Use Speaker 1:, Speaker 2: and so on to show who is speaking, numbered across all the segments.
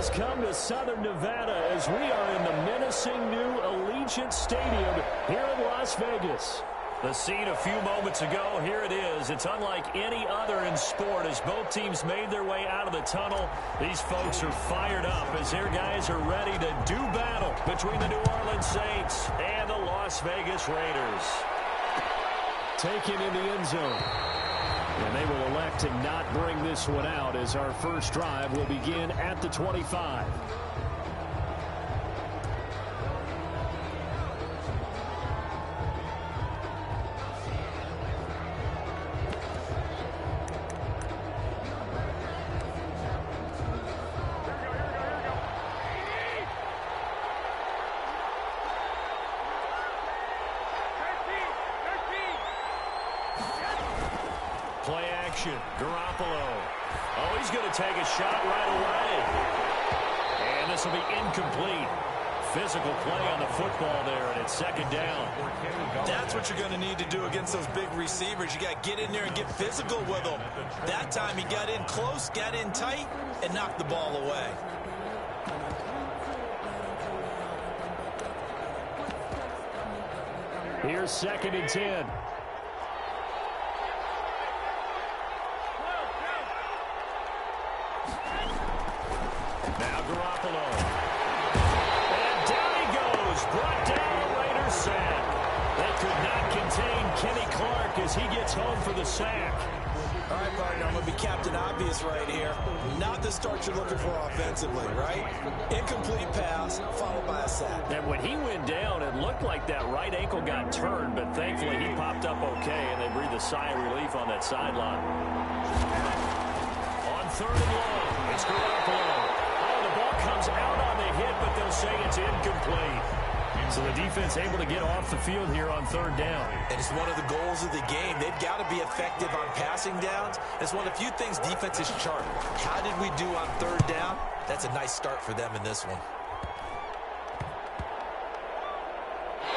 Speaker 1: has come to Southern Nevada as we are in the menacing new Allegiant Stadium here in Las Vegas.
Speaker 2: The scene a few moments ago, here it is. It's unlike any other in sport as both teams made their way out of the tunnel. These folks are fired up as their guys are ready to do battle between the New Orleans Saints and the Las Vegas Raiders.
Speaker 1: Taken in the end zone. And they will elect to not bring this one out as our first drive will begin at the 25.
Speaker 2: Play action. Garoppolo. Oh, he's going to take a shot right away. And this will be incomplete. Physical play on the football there, and it's second down.
Speaker 3: That's what you're going to need to do against those big receivers. You got to get in there and get physical with them. That time he got in close, got in tight, and knocked the ball away.
Speaker 1: Here's 2nd and 10.
Speaker 2: Now Garoppolo. And down he goes. Brought down the Raiders sack. They could not contain Kenny Clark as he gets home for the sack.
Speaker 3: All right, partner, I'm going to be Captain Obvious right here. Not the start you're looking for offensively, right? Incomplete pass, followed by a sack.
Speaker 2: And when he went down, it looked like that right ankle got turned, but thankfully he popped up okay, and they breathed a sigh of relief on that sideline. On 3rd and long, it's Garoppolo. Oh, the ball comes out on the hit, but they'll say it's incomplete. So the defense able to get off the field here on 3rd down.
Speaker 3: And it's one of the goals of the game. They've got to be effective on passing downs. It's one of the few things defenses chart. How did we do on 3rd down? That's a nice start for them in this one.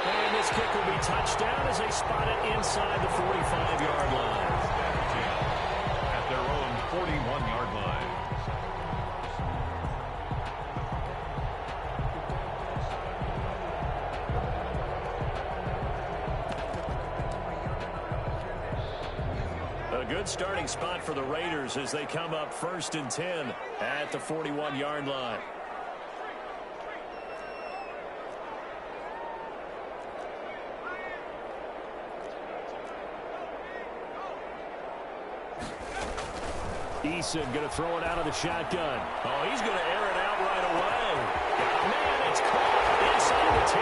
Speaker 2: And this kick will be touchdown as they spot it inside the 45-yard line.
Speaker 4: At their own 41-yard line.
Speaker 2: A good starting spot for the Raiders as they come up 1st and 10 at the 41-yard line.
Speaker 1: Eason going to throw it out of the shotgun.
Speaker 2: Oh, he's going to air it out right away. Man, it's caught inside the 10.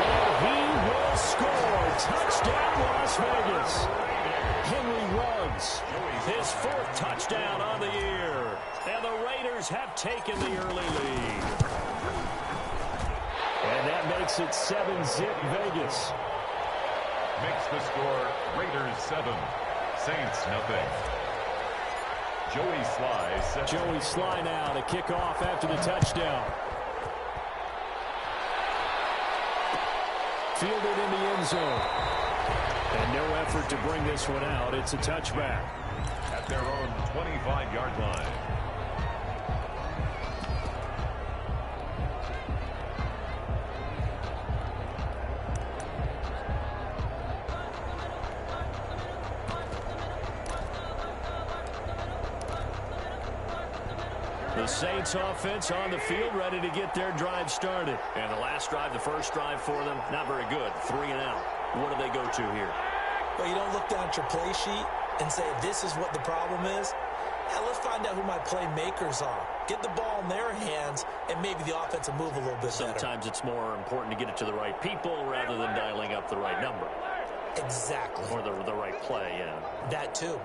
Speaker 1: Oh, he will score. Touchdown, Las Vegas. Henry Ruggs.
Speaker 2: His 4th touchdown on the year. And the Raiders have taken the early lead.
Speaker 1: And that makes it 7-zip Vegas.
Speaker 4: Makes the score Raiders 7, Saints nothing.
Speaker 1: Joey Sly now to kick off after the touchdown. Fielded in the end zone. And no effort to bring this one out. It's a touchback.
Speaker 4: At their own 25-yard line.
Speaker 2: The Saints offense on the field ready to get their drive started. And the last drive, the first drive for them, not very good. 3 and out. What do they go to here?
Speaker 3: Well, you don't look down at your play sheet and say, this is what the problem is. Yeah, let's find out who my playmakers are. Get the ball in their hands, and maybe the offense will move a little bit better.
Speaker 2: Sometimes it's more important to get it to the right people rather than dialing up the right number.
Speaker 3: Exactly.
Speaker 2: Or the right play, yeah.
Speaker 3: That too.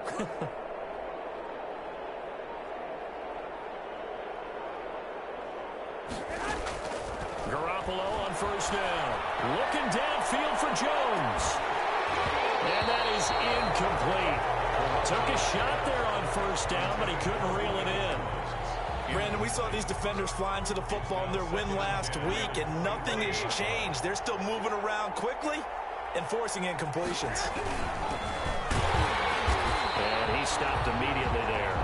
Speaker 2: Garoppolo on 1st down. Looking downfield for Jones. And that is incomplete. Took a shot there on 1st down, but he couldn't reel it in.
Speaker 3: Brandon, we saw these defenders flying to the football in their win last week, and nothing has changed. They're still moving around quickly and forcing incompletions.
Speaker 2: And he stopped immediately there.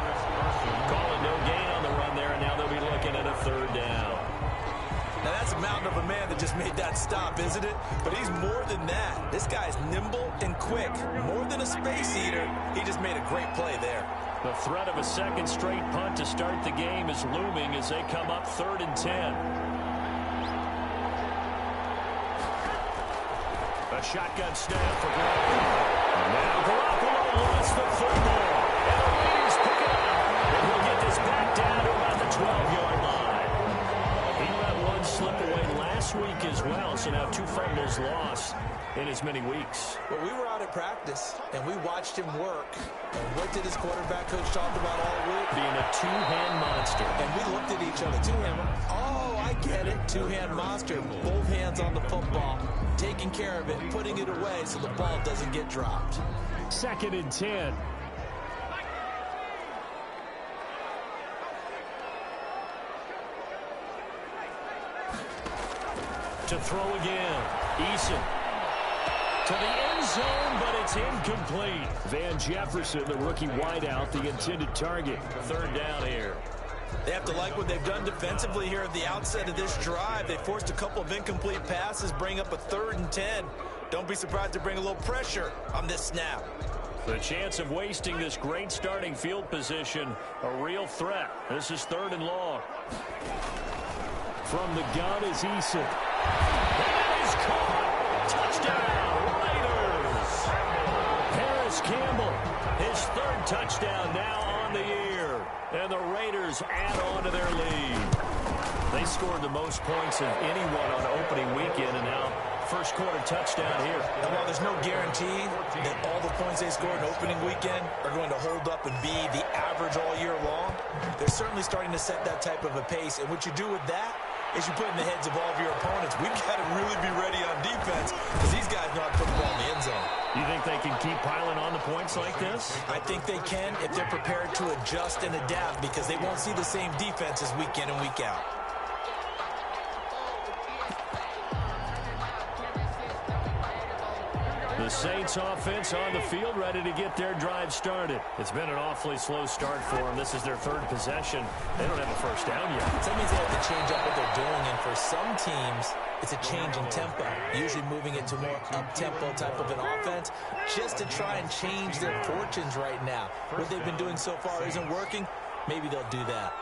Speaker 2: Call it no gain on the run there, and now they'll be looking
Speaker 3: mountain of a man that just made that stop, isn't it? But he's more than that. This guy's nimble and quick. More than a space eater. He just made a great play there.
Speaker 2: The threat of a second straight punt to start the game is looming as they come up 3rd and 10. A shotgun snap for Garoppolo. Now Garoppolo lost the football. And the Raiders pick it up. And he'll get this back down to about the 12-yard line. He let one slip away last week as well, so now 2 fumbles lost in as many weeks.
Speaker 3: Well, we were out at practice, and we watched him work. And what did his quarterback coach talk about all week?
Speaker 2: Being a two-hand monster.
Speaker 3: And we looked at each other. Two-hand. Oh, I get it. Two-hand monster. Both hands on the football. Taking care of it. Putting it away so the ball doesn't get dropped.
Speaker 1: 2nd and 10.
Speaker 2: To throw again. Eason. To the end zone, but it's incomplete.
Speaker 1: Van Jefferson, the rookie wideout, the intended target.
Speaker 2: 3rd down here.
Speaker 3: They have to like what they've done defensively here at the outset of this drive. They forced a couple of incomplete passes, bring up a 3rd and 10. Don't be surprised to bring a little pressure on this snap.
Speaker 2: The chance of wasting this great starting field position, a real threat. This is 3rd and long.
Speaker 1: From the gun is Eason.
Speaker 2: That is caught. Touchdown, Raiders. Harris Campbell, his 3rd touchdown now on the year. And the Raiders add on to their lead. They scored the most points of anyone on opening weekend, and now first quarter touchdown here.
Speaker 3: And while there's no guarantee that all the points they scored in opening weekend are going to hold up and be the average all year long, they're certainly starting to set that type of a pace. And what you do with that is you put in the heads of all of your opponents, we've got to really be ready on defense because these guys know how to put the ball in the end zone.
Speaker 2: You think they can keep piling on the points like this?
Speaker 3: I think they can if they're prepared to adjust and adapt because they won't see the same defenses week in and week out.
Speaker 2: The Saints offense on the field, ready to get their drive started. It's been an awfully slow start for them. This is their 3rd possession. They don't have a first down yet.
Speaker 3: That means they have to change up what they're doing, and for some teams, it's a change in tempo, usually moving it to more up-tempo type of an offense, just to try and change their fortunes right now. What they've been doing so far isn't working. Maybe they'll do that.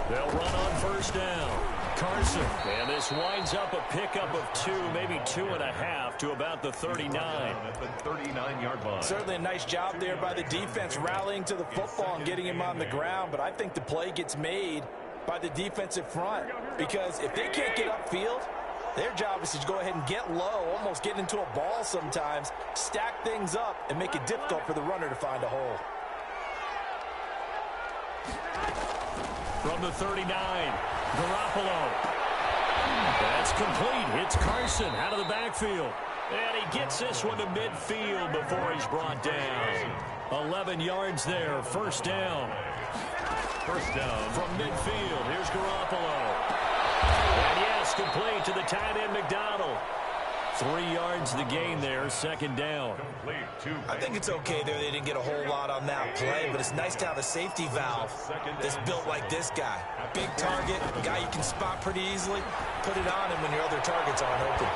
Speaker 2: They'll run on first down. Carson, and this winds up a pickup of 2, maybe 2.5 to about the 39.
Speaker 4: At the 39-yard line.
Speaker 3: Certainly a nice job there by the defense rallying to the football and getting him on the ground, but I think the play gets made by the defensive front because if they can't get upfield, their job is to go ahead and get low, almost get into a ball sometimes, stack things up, and make it difficult for the runner to find a hole.
Speaker 2: From the 39, Garoppolo. That's complete. It's Carson out of the backfield. And he gets this one to midfield before he's brought down. 11 yards there, first down.
Speaker 4: First down.
Speaker 2: From midfield, here's Garoppolo. And yes, complete to the tight end McDonald. 3 yards the gain there, second down.
Speaker 3: I think it's okay there. They didn't get a whole lot on that play, but it's nice to have a safety valve that's built like this guy. Big target, a guy you can spot pretty easily. Put it on him when your other targets aren't open.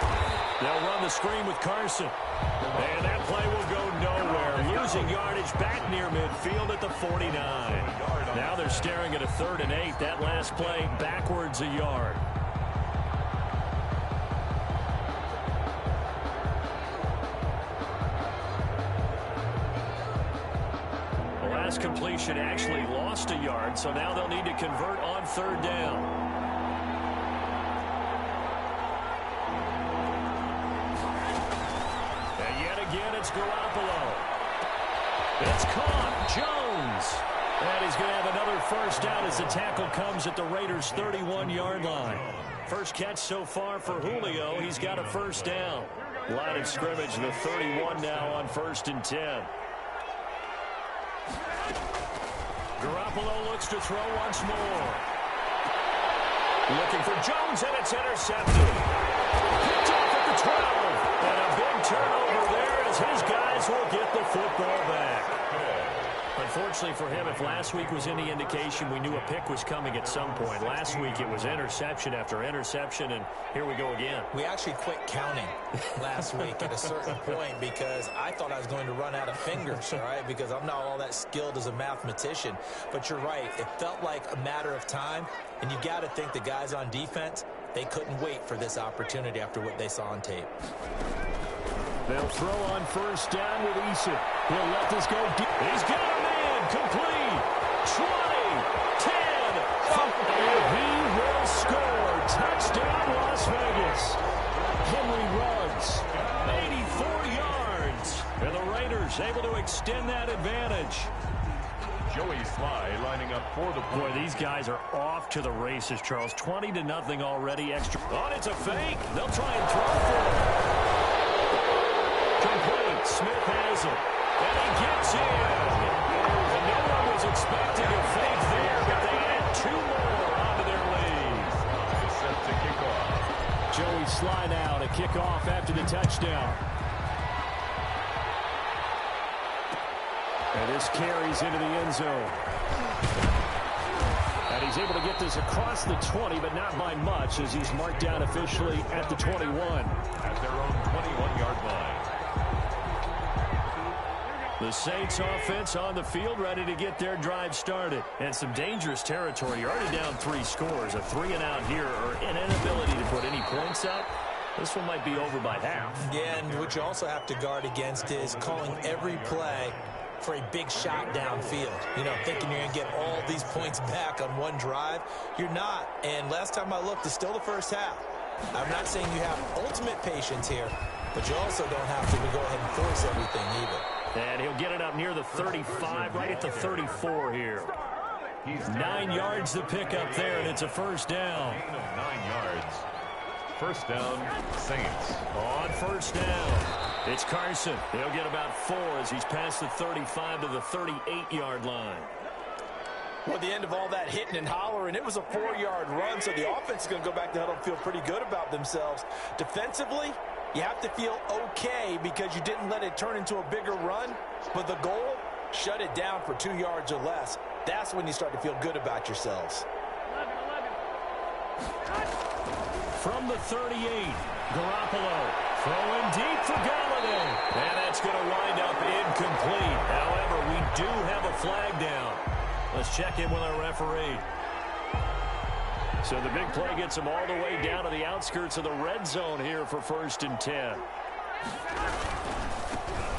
Speaker 2: They'll run the screen with Carson. And that play will go nowhere. Losing yardage back near midfield at the 49. Now they're staring at a 3rd and 8. That last play backwards a yard. Completion actually lost a yard, so now they'll need to convert on 3rd down. And yet again, it's Garoppolo. It's caught. Jones. And he's going to have another first down as the tackle comes at the Raiders' 31-yard line. First catch so far for Julio. He's got a first down. Line of scrimmage, the 31 now on 1st and 10. Garoppolo looks to throw once more. Looking for Jones, and it's intercepted. Picked off at the 12. And a big turnover there as his guys will get the football back. Unfortunately for him, if last week was any indication, we knew a pick was coming at some point. Last week it was interception after interception, and here we go again.
Speaker 3: We actually quit counting last week at a certain point because I thought I was going to run out of fingers, all right, because I'm not all that skilled as a mathematician. But you're right. It felt like a matter of time, and you got to think the guys on defense, they couldn't wait for this opportunity after what they saw on tape.
Speaker 1: They'll throw on first down with Eason. He'll let this go deep.
Speaker 2: He's got a man. Complete. 20, 10, 5.
Speaker 1: And he will score. Touchdown, Las Vegas. Henry runs
Speaker 2: 84 yards. And the Raiders able to extend that advantage.
Speaker 4: Joey Sly lining up for the
Speaker 2: Boy, these guys are off to the races, Charles. 20-0 already. Extra. Oh, it's a fake. They'll try and throw for it. Complete. Smith has it. And he gets in. And no one was expecting a fake there, but they add 2 more onto their lead.
Speaker 4: set to kick off.
Speaker 1: Joey Sly now to kick off after the touchdown. And this carries into the end zone. And he's able to get this across the 20, but not by much, as he's marked down officially at the 21.
Speaker 4: At their own 21-yard line.
Speaker 2: The Saints offense on the field, ready to get their drive started. And some dangerous territory. You're already down 3 scores. A 3-and-out here, or an inability to put any points up. This one might be over by half.
Speaker 3: Yeah, and what you also have to guard against is calling every play for a big shot downfield. You know, thinking you're going to get all these points back on one drive. You're not. And last time I looked, it's still the first half. I'm not saying you have ultimate patience here, but you also don't have to go ahead and force everything either.
Speaker 2: And he'll get it up near the 35, right at the 34 here. 9 yards to pick up there, and it's a first down.
Speaker 4: Gain of 9 yards. First down, Saints.
Speaker 2: On first down, it's Carson. He'll get about 4 as he's past the 35 to the 38-yard line.
Speaker 3: Well, at the end of all that hitting and hollering, it was a 4-yard run, so the offense is going to go back to huddle and feel pretty good about themselves. Defensively, you have to feel okay because you didn't let it turn into a bigger run, but the goal, shut it down for 2 yards or less. That's when you start to feel good about yourselves.
Speaker 2: From the 38, Garoppolo throwing deep for Galladay. And that's going to wind up incomplete. However, we do have a flag down. Let's check in with our referee. So the big play gets them all the way down to the outskirts of the red zone here for 1st and 10.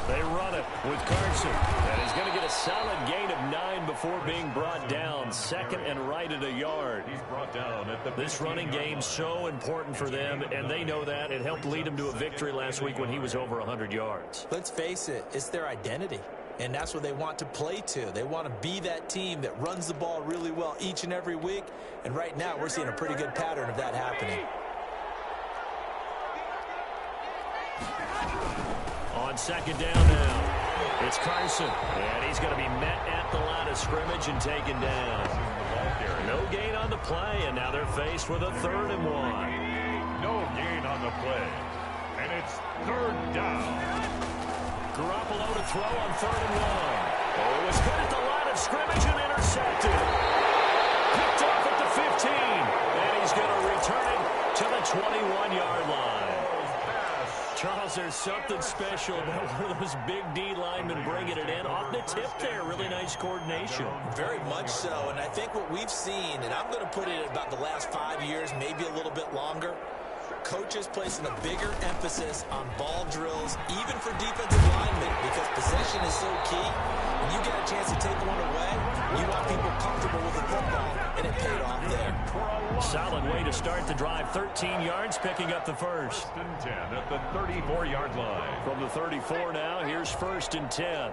Speaker 2: They run it with Carson. And he's going to get a solid gain of 9 before being brought down. 2nd and right at a yard.
Speaker 4: He's brought down at the
Speaker 2: This running game so important for them, and they know that. It helped lead them to a victory last week when he was over 100 yards.
Speaker 3: Let's face it, it's their identity. And that's what they want to play to. They want to be that team that runs the ball really well each and every week. And right now, we're seeing a pretty good pattern of that happening.
Speaker 2: On 2nd down now, it's Carson. And he's going to be met at the line of scrimmage and taken down. No gain on the play, and now they're faced with a 3rd and 1.
Speaker 4: No gain on the play. And it's 3rd down.
Speaker 2: Garoppolo to throw on 3rd and 1. Oh, it was good at the line of scrimmage and intercepted. Picked off at the 15. And he's going to return it to the 21-yard line. Charles, there's something special about one of those big D linemen bringing it in. Off the tip there, really nice coordination.
Speaker 3: Very much so, and I think what we've seen, and I'm going to put it at about the last 5 years, maybe a little bit longer, coaches placing a bigger emphasis on ball drills, even for defensive linemen, because possession is so key. When you get a chance to take one away, you want people comfortable with the football, and it paid off there.
Speaker 2: Solid way to start the drive. 13 yards, picking up the first.
Speaker 4: 1st and 10 at the 34-yard line.
Speaker 2: From the 34 now, here's 1st and 10.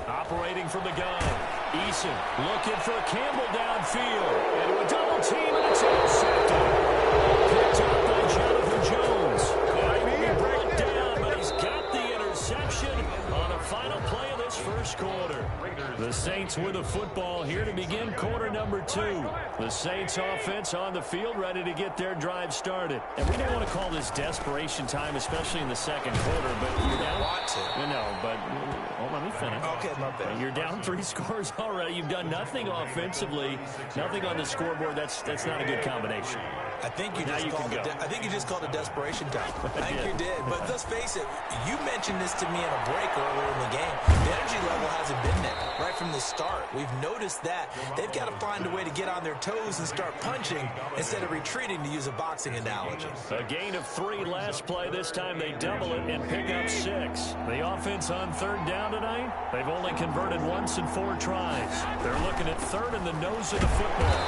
Speaker 2: Operating from the gun. Eason looking for Campbell downfield. Into a double team, and it's intercepted. Picked up by Jonathan Jones. And he will be brought down, but he's got the interception on the final play of this quarter. The Saints with the football here to begin quarter number 2. The Saints offense on the field ready to get their drive started. And we don't want to call this desperation time, especially in the second quarter, but you're down. Let me finish.
Speaker 3: Okay, my bad.
Speaker 2: You're down 3 scores already. You've done nothing offensively, nothing on the scoreboard. That's not a good combination.
Speaker 3: I think you just called it desperation time. I think you did. But let's face it, you mentioned this to me in a break earlier in the game. The energy level hasn't been there right from the start. We've noticed that. They've got to find a way to get on their toes and start punching instead of retreating, to use a boxing analogy.
Speaker 2: A gain of 3 last play. This time they double it and pick up 6. The offense on third down tonight, they've only converted once in 4 tries. They're looking at third in the nose of the football.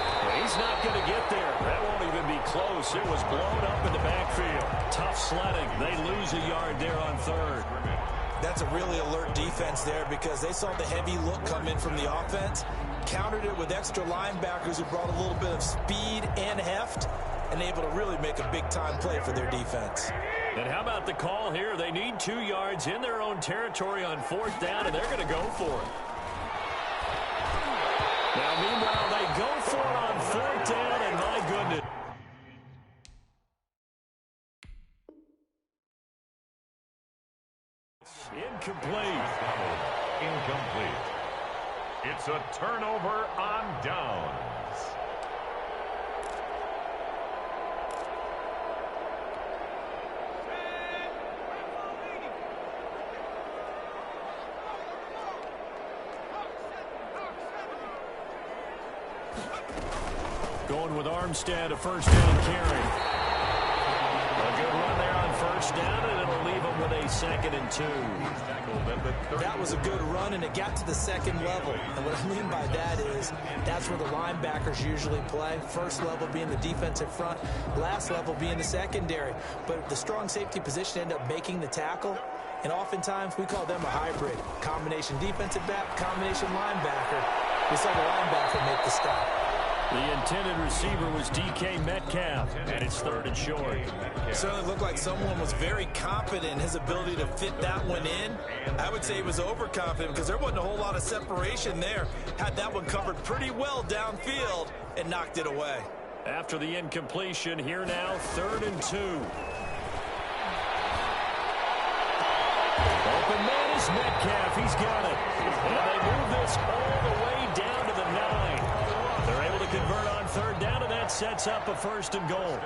Speaker 2: He's not going to get there. That won't even be close. It was blown up in the backfield. Tough sledding. They lose a yard there on third.
Speaker 3: That's a really alert defense there because they saw the heavy look come in from the offense, countered it with extra linebackers who brought a little bit of speed and heft, and able to really make a big-time play for their defense.
Speaker 2: And how about the call here? They need 2 yards in their own territory on 4th down, and they're going to go for it. Now, meanwhile, they go for it on 4th down, and my goodness.
Speaker 4: Incomplete. It's a turnover on downs.
Speaker 2: Going with Armstead, a first down carry. A good run there on first down, and it'll leave them with a 2nd and 2.
Speaker 3: That was a good run, and it got to the second level. And what I mean by that is that's where the linebackers usually play. First level being the defensive front, last level being the secondary. But the strong safety position ended up making the tackle. And oftentimes we call them a hybrid. Combination defensive back, combination linebacker. We saw the linebacker make the stop.
Speaker 2: The intended receiver was DK Metcalf, and it's 3rd and short.
Speaker 3: It certainly looked like someone was very confident in his ability to fit that one in. I would say he was overconfident because there wasn't a whole lot of separation there. Had that one covered pretty well downfield and knocked it away.
Speaker 2: After the incompletion, here now, 3rd and 2. Open man is Metcalf. He's got it. And they move this all the way down to the 9. They're able to convert on 3rd down, and that sets up a 1st and goal.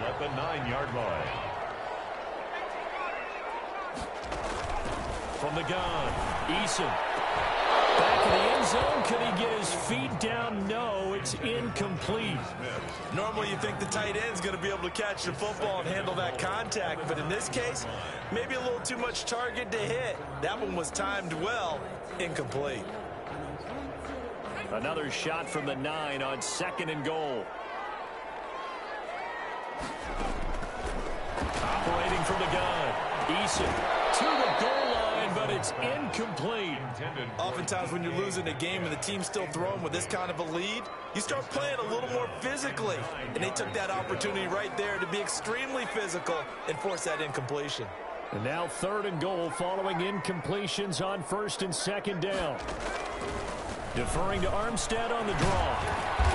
Speaker 4: At the 9-yard line.
Speaker 2: From the gun, Eason. Back in the end zone. Can he get his feet down? No, it's incomplete.
Speaker 3: Normally you think the tight end's going to be able to catch the football and handle that contact, but in this case, maybe a little too much target to hit. That one was timed well. Incomplete.
Speaker 2: Another shot from the 9 on 2nd and goal. Operating from the gun. Eason to the goal line, but it's incomplete.
Speaker 3: Oftentimes when you're losing a game and the team's still throwing with this kind of a lead, you start playing a little more physically. And they took that opportunity right there to be extremely physical and force that incompletion.
Speaker 2: And now 3rd and goal following incompletions on 1st and 2nd down. Deferring to Armstead on the draw.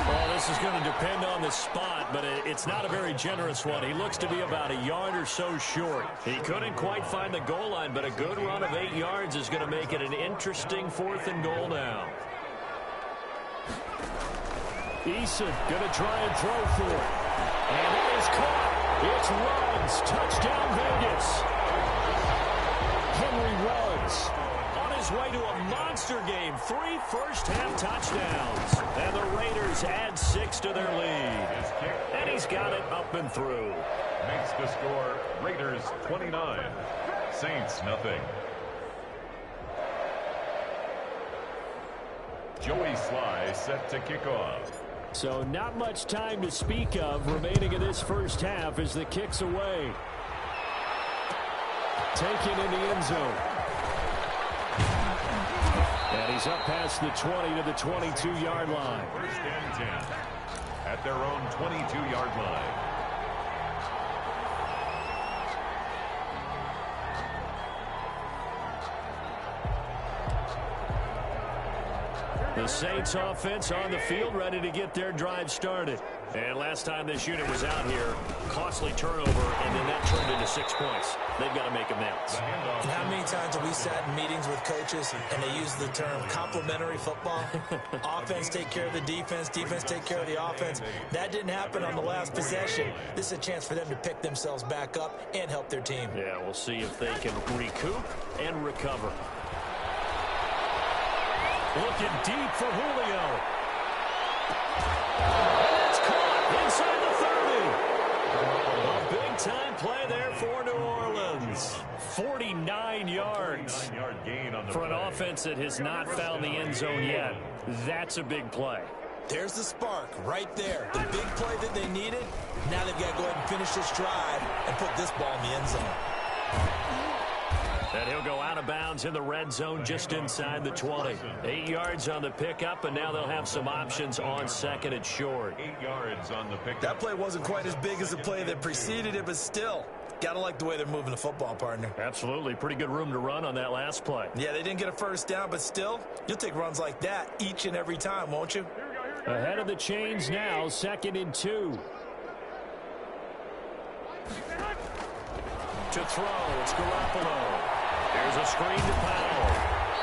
Speaker 2: Well, this is going to depend on the spot, but it's not a very generous one. He looks to be about a yard or so short. He couldn't quite find the goal line, but a good run of 8 yards is going to make it an interesting 4th and goal now. Eason going to try and throw for it. And it is caught. It's Ruggs. Touchdown, Vegas. Henry Ruggs on his way to a monster game. 3 first-half touchdowns. And the Raiders add 6 to their lead. And he's got it up and through.
Speaker 4: Makes the score Raiders 29, Saints nothing. Joey Sly set to kick off.
Speaker 2: So not much time to speak of remaining in this first half as the kick's away. Taken in the end zone. And he's up past the 20 to the 22-yard line.
Speaker 4: 1st and 10 at their own 22-yard line.
Speaker 2: Saints offense on the field, ready to get their drive started. And last time this unit was out here, costly turnover, and then that turned into 6 points. They've got to make amends.
Speaker 3: And how many times have we sat in meetings with coaches and they use the term complementary football? Offense take care of the defense, defense take care of the offense. That didn't happen on the last possession. This is a chance for them to pick themselves back up and help their team.
Speaker 2: Yeah, we'll see if they can recoup and recover. Looking deep for Julio. And it's caught inside the 30. A big-time play there for New Orleans. 49 yards for an offense that has not found the end zone yet. That's a big play.
Speaker 3: There's the spark right there. The big play that they needed. Now they've got to go ahead and finish this drive and put this ball in the end zone.
Speaker 2: And he'll go out of bounds in the red zone just inside the 20. 8 yards on the pickup, and now they'll have some options on second and short.
Speaker 4: 8 yards on the pickup.
Speaker 3: That play wasn't quite as big as the play that preceded it, but still, got to like the way they're moving the football, partner.
Speaker 2: Absolutely. Pretty good room to run on that last play.
Speaker 3: Yeah, they didn't get a first down, but still, you'll take runs like that each and every time, won't you?
Speaker 1: Ahead of the chains now, 2nd and 2.
Speaker 2: To throw, it's Garoppolo. Here's a screen to Powell.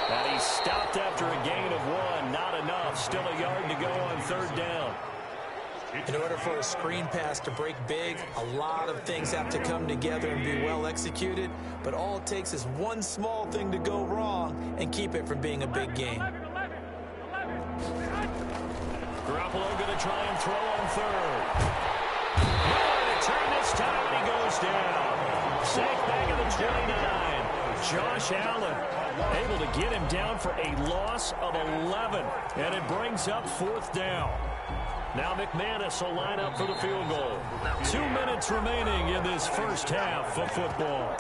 Speaker 2: And he's stopped after a gain of 1. Not enough. Still a yard to go on 3rd down.
Speaker 3: In order for a screen pass to break big, a lot of things have to come together and be well executed. But all it takes is one small thing to go wrong and keep it from being a big game.
Speaker 2: Garoppolo going to try and throw on 3rd. Nowhere to turn this time, and he goes down. Sacked back at the 29. Josh Allen able to get him down for a loss of 11. And it brings up 4th down. Now McManus will line up for the field goal. 2 minutes remaining in this first half of football.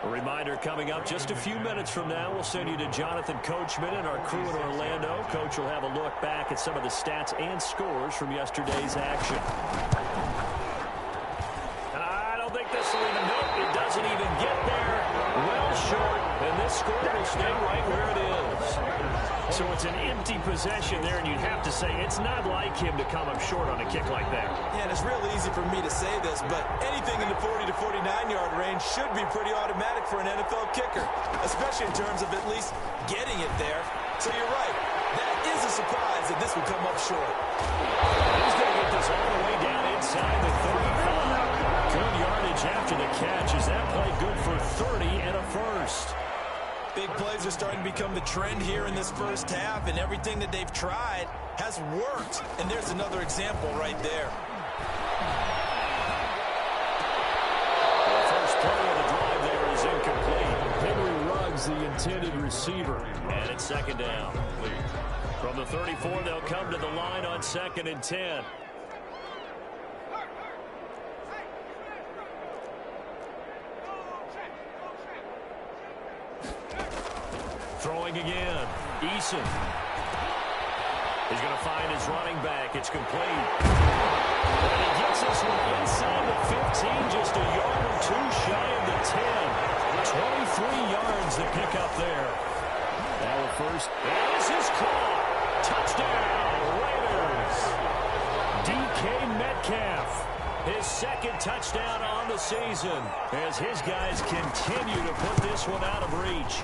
Speaker 2: A reminder coming up just a few minutes from now, we'll send you to Jonathan Coachman and our crew in Orlando. Coach will have a look back at some of the stats and scores from yesterday's action. I don't think this will even, nope, it doesn't even get there. Well short, and this score will stay right where it is. So it's an empty possession there, and you'd have to say it's not like him to come up short on a kick like that.
Speaker 3: Yeah, and it's real easy for me to say this, but anything in the 40 to 49-yard range should be pretty automatic for an NFL kicker, especially in terms of at least getting it there. So you're right. That is a surprise that this would come up short.
Speaker 2: He's going to get this all the way down inside the 35. Good yardage after the catch. Is that play good for 30 and a first?
Speaker 3: Big plays are starting to become the trend here in this first half, and everything that they've tried has worked. And there's another example right there.
Speaker 2: The first play of the drive there is incomplete.
Speaker 1: Henry Ruggs, the intended receiver.
Speaker 2: And it's 2nd down. From the 34, they'll come to the line on 2nd and 10. Throwing again. Eason. He's going to find his running back. It's complete. And he gets this one inside the 15, just a yard or 2 shy of the 10. 23 yards to pick up there.
Speaker 1: Now at first.
Speaker 2: And this is caught. Touchdown, Raiders. DK Metcalf. His 2nd touchdown on the season as his guys continue to put this one out of reach.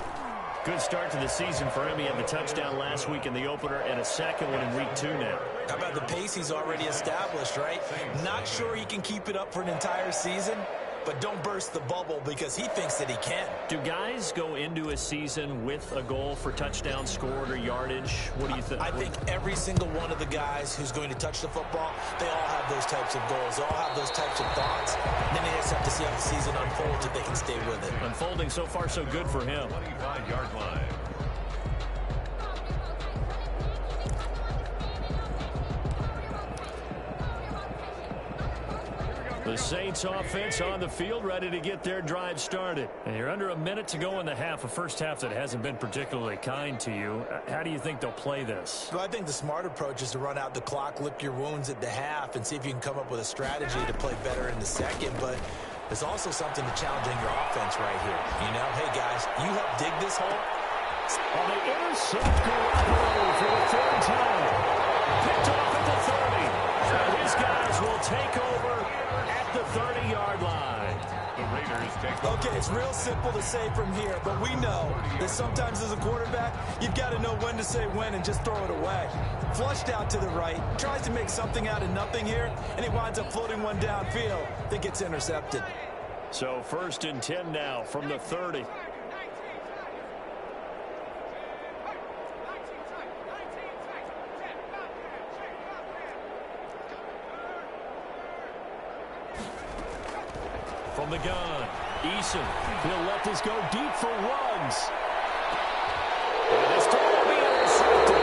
Speaker 2: Good start to the season for him. He had the touchdown last week in the opener and a 2nd one in week 2 now.
Speaker 3: How about the pace he's already established, right? Not sure he can keep it up for an entire season, but don't burst the bubble because he thinks that he can.
Speaker 2: Do guys go into a season with a goal for touchdown scored or yardage? What do you think?
Speaker 3: I think every single one of the guys who's going to touch the football, they all have those types of goals. They all have those types of thoughts. And then they just have to see how the season unfolds if they can stay with it.
Speaker 2: Unfolding so far so good for him.
Speaker 4: 25-yard line.
Speaker 2: The The Saints offense on the field, ready to get their drive started. And you're under a minute to go in the half, a first half that hasn't been particularly kind to you. How do you think they'll play this?
Speaker 3: Well, I think the smart approach is to run out the clock, lick your wounds at the half, and see if you can come up with a strategy to play better in the second. But there's also something to challenging your offense right here. You know, hey, guys, you help dig this hole.
Speaker 1: On the intercept, Garoppolo for the third time.
Speaker 2: Picked off at the 30. So his guys will take over at the 30-yard line.
Speaker 4: The Raiders take over.
Speaker 3: Okay, it's real simple to say from here, but we know that sometimes as a quarterback, you've got to know when to say when and just throw it away. Flushed out to the right, tries to make something out of nothing here, and he winds up floating one downfield that gets intercepted.
Speaker 2: So 1st and 10 now from the 30. From the gun, Eason.
Speaker 1: He'll let this go deep for Ruggs.
Speaker 2: And this time will be intercepted.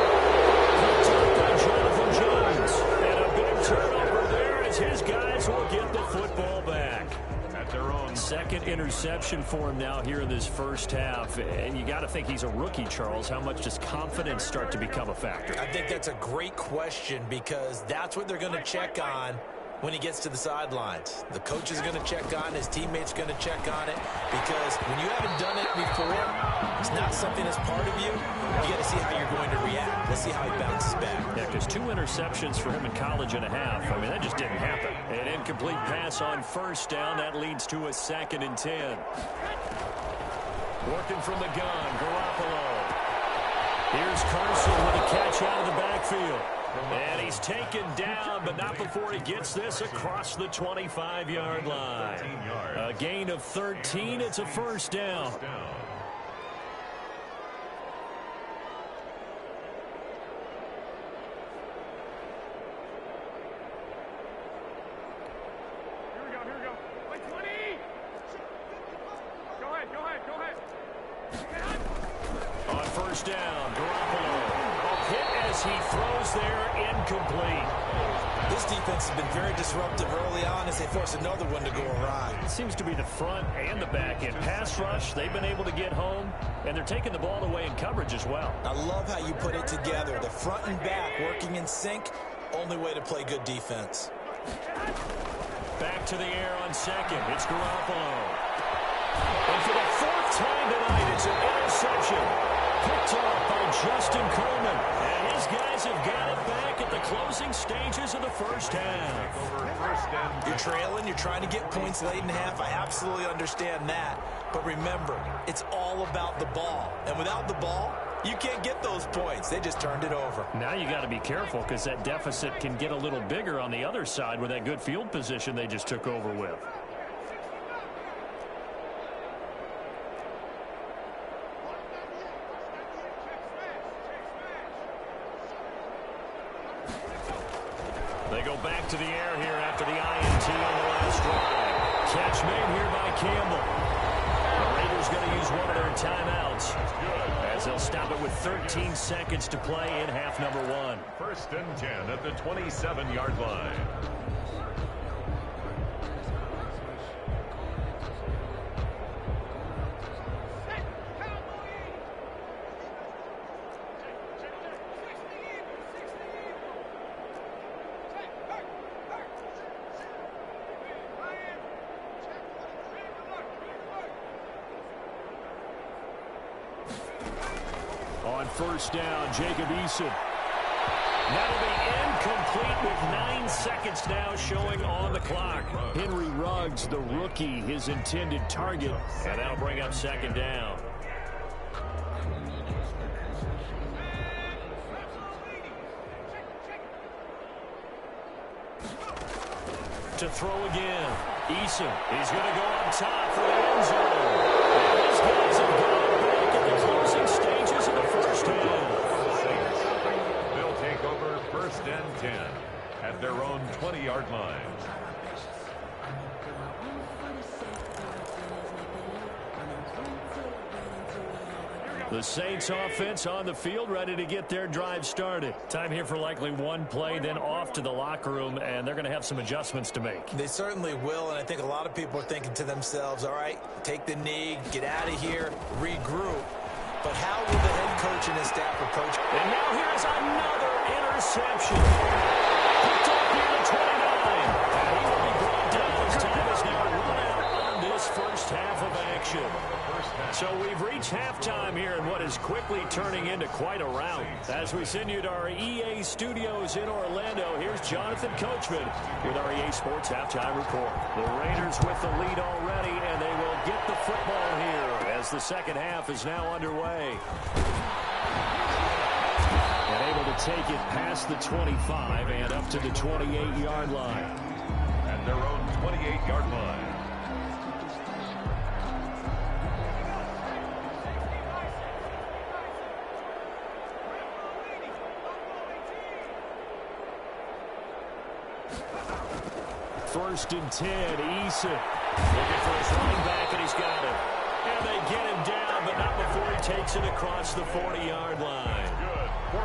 Speaker 2: Picked up by Jonathan Jones. And a big turnover there as his guys will get the football back.
Speaker 4: At their own.
Speaker 2: Second interception for him now here in this first half. And you got to think he's a rookie, Charles. How much does confidence start to become a factor?
Speaker 3: I think that's a great question because that's what they're going to check on when he gets to the sidelines. The coach is going to check on it. His teammates going to check on it because when you haven't done it before, it's not something that's part of you. You got to see how you're going to react. Let's see how he bounces back.
Speaker 2: Yeah, because 2 interceptions for him in college and a half. I mean, that just didn't happen. An incomplete pass on first down. That leads to a 2nd and 10. Working from the gun, Garoppolo. Here's Carson with a catch out of the backfield. And he's taken down, but not before he gets this across the 25-yard line. A gain of 13. It's a first down.
Speaker 4: Here we go. Wait, 20. Go ahead.
Speaker 2: On first down, Garoppolo. Hit as he throws there, incomplete.
Speaker 3: This defense has been very disruptive early on as they force another one to go awry.
Speaker 2: It seems to be the front and the back end. Pass rush, they've been able to get home, and they're taking the ball away in coverage as well.
Speaker 3: I love how you put it together. The front and back working in sync, only way to play good defense.
Speaker 2: Back to the air on second. It's Garoppolo. And for the 4th time tonight, it's an interception. Picked off by Justin Coleman. And his guys have got it back at the closing stages of the first half.
Speaker 3: You're trailing. You're trying to get points late in half. I absolutely understand that. But remember, it's all about the ball. And without the ball, you can't get those points. They just turned it over.
Speaker 2: Now you got to be careful because that deficit can get a little bigger on the other side with that good field position they just took over with. They go back to the air here after the INT on the last drive. Catch made here by Campbell. The Raiders going to use one of their timeouts as they'll stop it with 13 seconds to play in half number 1.
Speaker 4: 1st and 10 at the 27-yard line.
Speaker 1: On first down, Jacob Eason.
Speaker 2: That'll be incomplete with 9 seconds now showing on the clock.
Speaker 1: Henry Ruggs, the rookie, his intended target.
Speaker 2: And that'll bring up 2nd down. To throw again. Eason, he's going to go up top for the end zone. And his guys have got it back at the closing stages of the first half.
Speaker 4: They'll take over 1st and 10 at their own 20-yard line.
Speaker 2: The The Saints offense on the field, ready to get their drive started. Time here for likely one play, then off to the locker room, and they're going to have some adjustments to make.
Speaker 3: They certainly will, and I think a lot of people are thinking to themselves, all right, take the knee, get out of here, regroup. But how will the head coach and his staff approach?
Speaker 2: And now here's another interception. Picked up near the 29. And he will be brought down as time is now run out on this first half of action. So we've reached halftime here in what is quickly turning into quite a rout. As we send you to our EA studios in Orlando, here's Jonathan Coachman with our EA Sports Halftime Report. The Raiders with the lead already, and they will get the football here as the second half is now underway. And able to take it past the 25 and up to the 28-yard line.
Speaker 4: At their own 28-yard line.
Speaker 2: First and 10, Eason looking for his running back, and he's got it. And they get him down, but not before he takes it across the 40-yard line.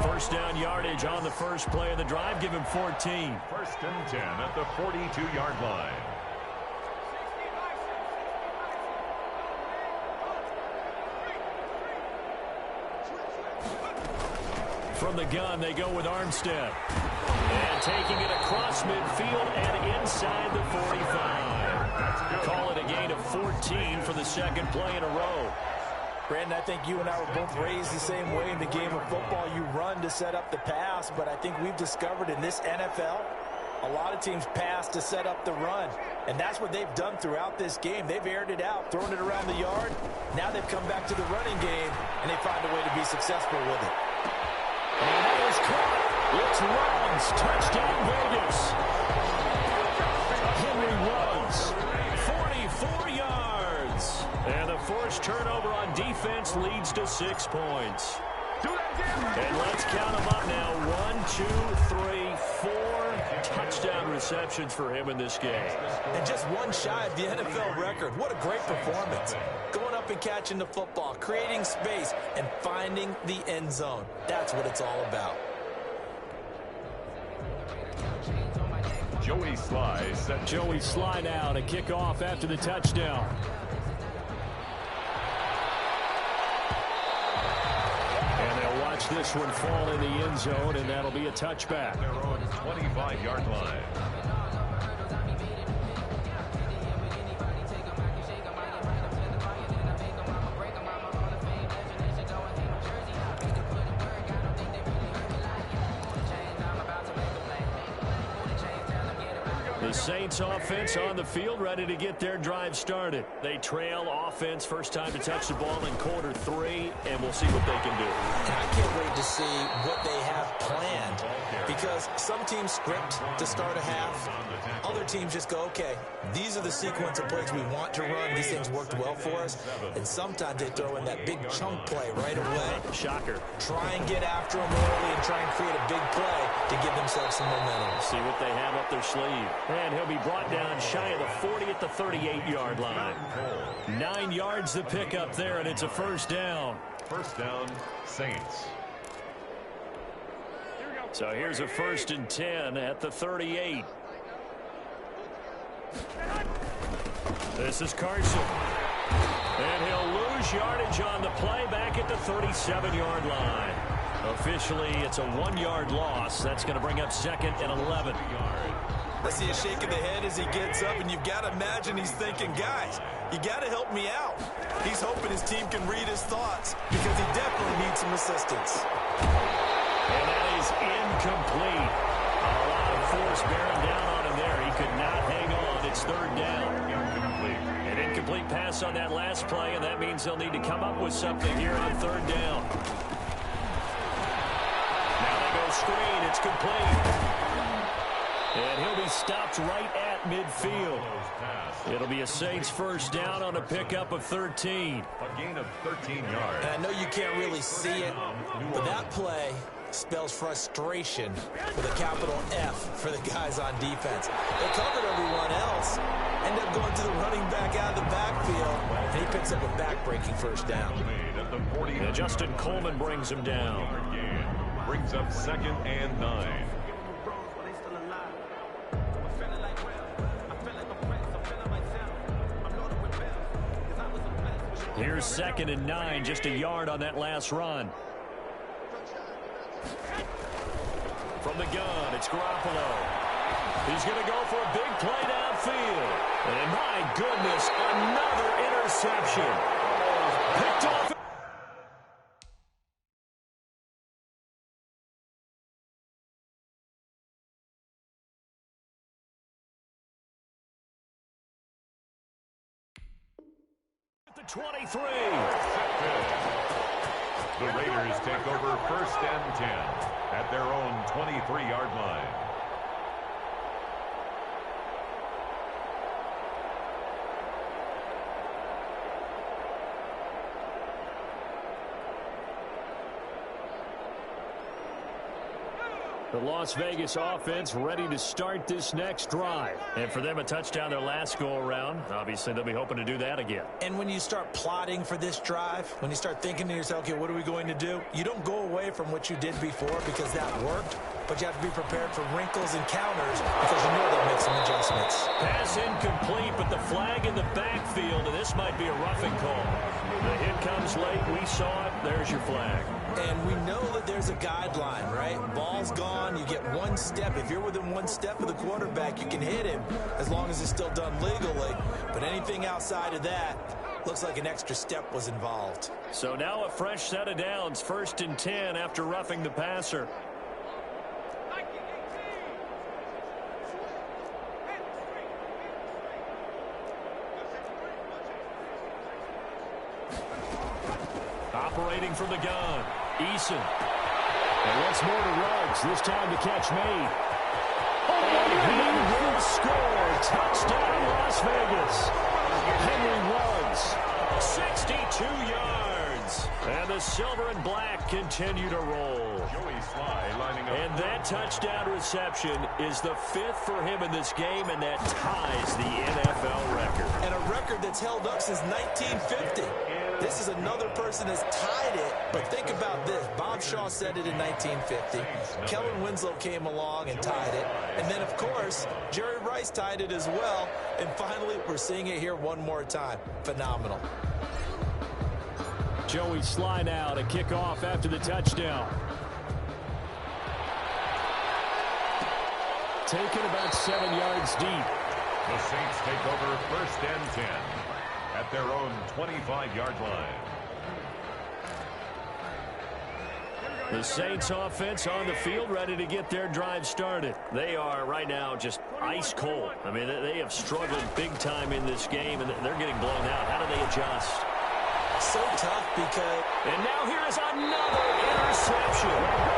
Speaker 2: First down yardage on the first play of the drive. Give him 14.
Speaker 4: First and 10 at the 42-yard line.
Speaker 2: From the gun, they go with Armstead. And taking it across midfield and inside the 45. Call it a gain of 14 for the second play in a row.
Speaker 3: Brandon, I think you and I were both raised the same way in the game of football. You run to set up the pass, but I think we've discovered in this NFL, a lot of teams pass to set up the run. And that's what they've done throughout this game. They've aired it out, thrown it around the yard. Now they've come back to the running game, and they find a way to be successful with it.
Speaker 2: And that is caught. It's Ruggs. Touchdown, Vegas. Henry Ruggs, 44 yards. And the forced turnover on defense leads to 6 points. And let's count them up now. 1, 2, 3, 4 touchdown receptions for him in this game.
Speaker 3: And just one shy of the NFL record. What a great performance. Going up and catching the football, creating space, and finding the end zone. That's what it's all about.
Speaker 4: Joey Sly set.
Speaker 2: Joey Sly now to kick off after the touchdown. And they'll watch this one fall in the end zone, and that'll be a touchback.
Speaker 4: Their own 25-yard line.
Speaker 2: The Saints offense on the field, ready to get their drive started. They trail offense, first time to touch the ball in quarter 3, and we'll see what they can do.
Speaker 3: And I can't wait to see what they have planned, because some teams script to start a half. Other teams just go, okay, these are the sequence of plays we want to run. These things worked well for us. And sometimes they throw in that big chunk play right away.
Speaker 2: Shocker.
Speaker 3: Try and get after them early and try and create a big play to give themselves some momentum.
Speaker 2: See what they have up their sleeve. And he'll be brought down shy of the 40 at the 38-yard line. 9 yards to pick up there, and it's a first down.
Speaker 4: First down, Saints.
Speaker 2: So here's a first and 10 at the 38. This is Carson. And he'll lose yardage on the play back at the 37-yard line. Officially, it's a 1-yard loss. That's going to bring up second and 11.
Speaker 3: I see a shake of the head as he gets up, and you've got to imagine he's thinking, guys, you got to help me out. He's hoping his team can read his thoughts because he definitely needs some assistance.
Speaker 2: And that is incomplete. A lot of force bearing down on him there. He could not hang on. It's third down. An incomplete pass on that last play, and that means they'll need to come up with something here on third down. Now they go screen. It's complete. And he'll be stopped right at midfield. It'll be a Saints first down on a pickup of 13.
Speaker 4: A gain of 13 yards.
Speaker 3: And I know you can't really see it, but that play spells frustration with a capital F for the guys on defense. They covered everyone else, end up going to the running back out of the backfield, and he picks up a back-breaking first down.
Speaker 4: Made at the 40.
Speaker 2: And Justin Coleman brings him down.
Speaker 4: Brings up 2nd and 9.
Speaker 2: Here's 2nd and 9, just a yard on that last run. From the gun, it's Garoppolo. He's going to go for a big play downfield. And my goodness, another interception. Picked off. At the 23.
Speaker 4: The Raiders take over 1st and 10 at their own 23-yard line.
Speaker 1: The Las Vegas offense ready to start this next drive.
Speaker 2: And for them, a touchdown their last go-around. Obviously, they'll be hoping to do that again.
Speaker 3: And when you start plotting for this drive, when you start thinking to yourself, okay, what are we going to do? You don't go away from what you did before because that worked, but you have to be prepared for wrinkles and counters because you know they'll make some adjustments.
Speaker 2: Pass incomplete, but the flag in the backfield, and this might be a roughing call. The hit comes late. We saw it. There's your flag.
Speaker 3: And we know that there's a guideline, right? Ball's gone. You get one step. If you're within one step of the quarterback, you can hit him as long as it's still done legally. But anything outside of that looks like an extra step was involved.
Speaker 2: So now a fresh set of downs. 1st and 10 after roughing the passer. Operating from the gun, Eason.
Speaker 1: And once more to Ruggs. This time the catch made. And he will score. Touchdown, Las Vegas. Henry Ruggs.
Speaker 2: 62 yards. And the silver and black continue to roll.
Speaker 4: Joey Sly lining up.
Speaker 2: And that touchdown reception is the 5th for him in this game, and that ties the NFL record.
Speaker 3: And a record that's held up since 1950. This is another person that's tied it, but think about this. Bob Shaw said it in 1950. Kellen Winslow came along and tied it. And then, of course, Jerry Rice tied it as well. And finally, we're seeing it here one more time. Phenomenal.
Speaker 1: Joey Sly now to kick off after the touchdown. Taken about 7 yards deep.
Speaker 4: The Saints take over 1st and 10 at their own 25-yard line.
Speaker 2: The Saints offense on the field ready to get their drive started. They are right now just ice cold. I mean, they have struggled big time in this game, and they're getting blown out. How do they adjust?
Speaker 3: So tough because...
Speaker 2: And now here is another interception.